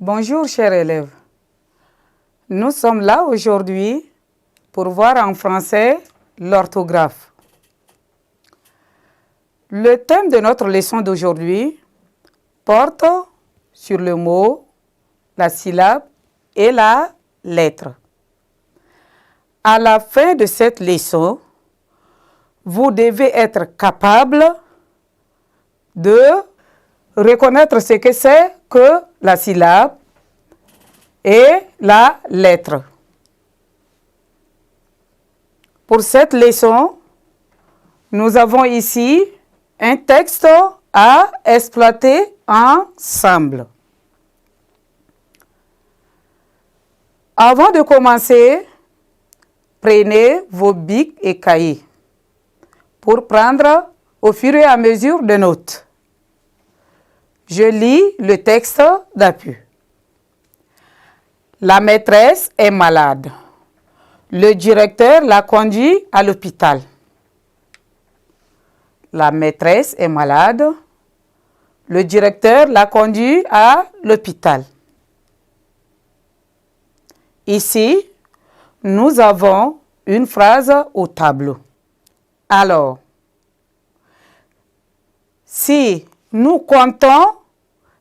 Bonjour chers élèves. Nous sommes là aujourd'hui pour voir en français l'orthographe. Le thème de notre leçon d'aujourd'hui porte sur le mot, la syllabe et la lettre. À la fin de cette leçon, vous devez être capable de reconnaître ce que c'est que la syllabe et la lettre. Pour cette leçon, nous avons ici un texte à exploiter ensemble. Avant de commencer, prenez vos bics et cahiers pour prendre au fur et à mesure des notes. Je lis le texte d'appui. La maîtresse est malade. Le directeur l'a conduit à l'hôpital. La maîtresse est malade. Le directeur l'a conduit à l'hôpital. Ici, nous avons une phrase au tableau. Alors, si nous comptons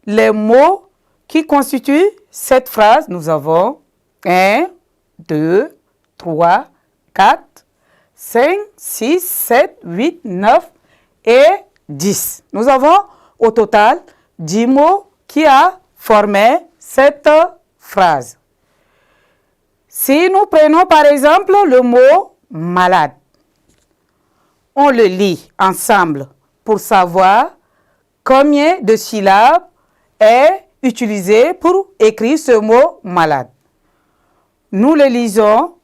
les mots qui constituent cette phrase, nous avons 1, 2, 3, 4, 5, 6, 7, 8, 9 et 10. Nous avons au total 10 mots qui ont formé cette phrase. Si nous prenons par exemple le mot malade, on le lit ensemble pour savoir combien de syllabes est utilisé pour écrire ce mot malade. Nous le lisons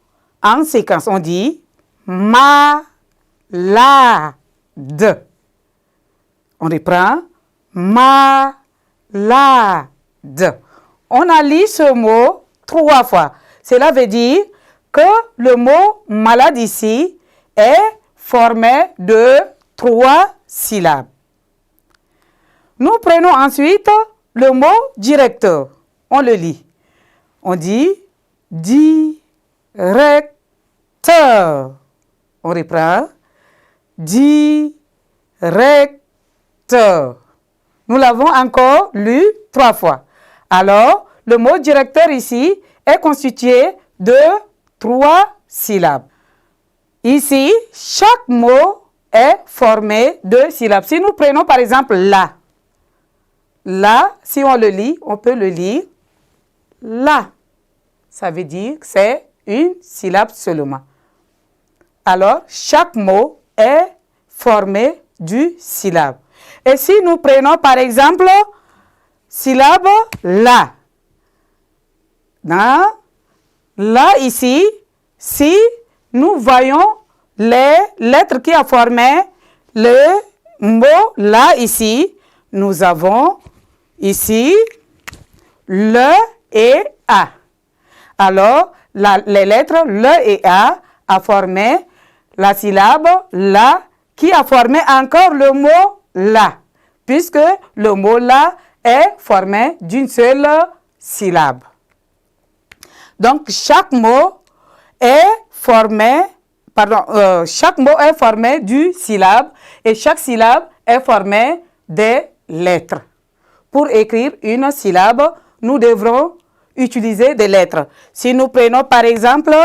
en séquence. On dit malade. On reprend malade. On a lu ce mot 3 fois. Cela veut dire que le mot malade ici est formé de 3 syllabes. Nous prenons ensuite le mot directeur. On le lit. On dit directeur. On reprend directeur. Nous l'avons encore lu 3 fois. Alors, le mot directeur ici est constitué de 3 syllabes. Ici, chaque mot est formé de syllabes. Si nous prenons par exemple la, là, si on le lit, on peut le lire là. Ça veut dire que c'est une syllabe seulement. Alors, chaque mot est formé du syllabe. Et si nous prenons par exemple syllabe la. Dans là ici, si nous voyons les lettres qui ont formé le mot là ici, nous avons ici le et a. Alors, les lettres le et a a formé la syllabe la qui a formé encore le mot la, puisque le mot la est formé d'une seule syllabe. Donc, chaque mot est formé du syllabe et chaque syllabe est formée des lettres. Pour écrire une syllabe, nous devrons utiliser des lettres. Si nous prenons par exemple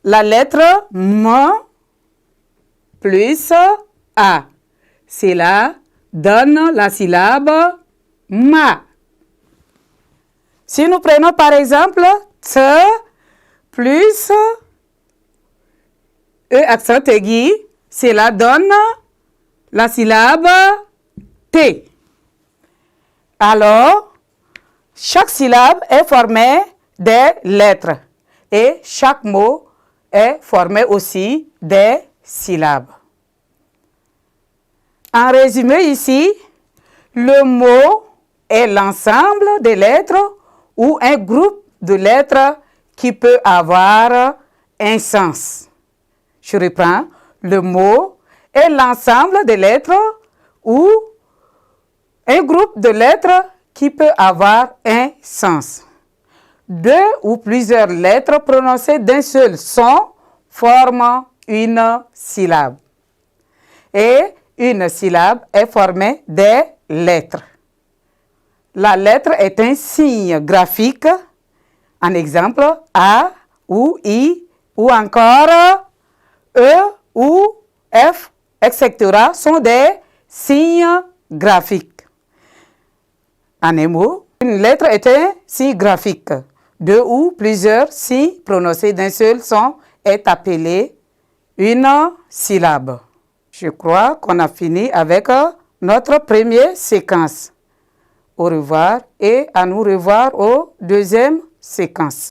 la lettre M plus A, cela donne la syllabe ma. Si nous prenons par exemple T plus E accent aigu, cela donne la syllabe T. Alors, chaque syllabe est formée des lettres et chaque mot est formé aussi des syllabes. En résumé ici, le mot est l'ensemble des lettres ou un groupe de lettres qui peut avoir un sens. Je reprends, le mot est l'ensemble des lettres ou un groupe de lettres qui peut avoir un sens. Deux ou plusieurs lettres prononcées d'un seul son forment une syllabe. Et une syllabe est formée des lettres. La lettre est un signe graphique. Un exemple, A ou I ou encore E ou F, etc. sont des signes graphiques. En un mot, une lettre est un signe graphique. Deux ou plusieurs signes prononcés d'un seul son est appelé une syllabe. Je crois qu'on a fini avec notre première séquence. Au revoir et à nous revoir aux deuxième séquence.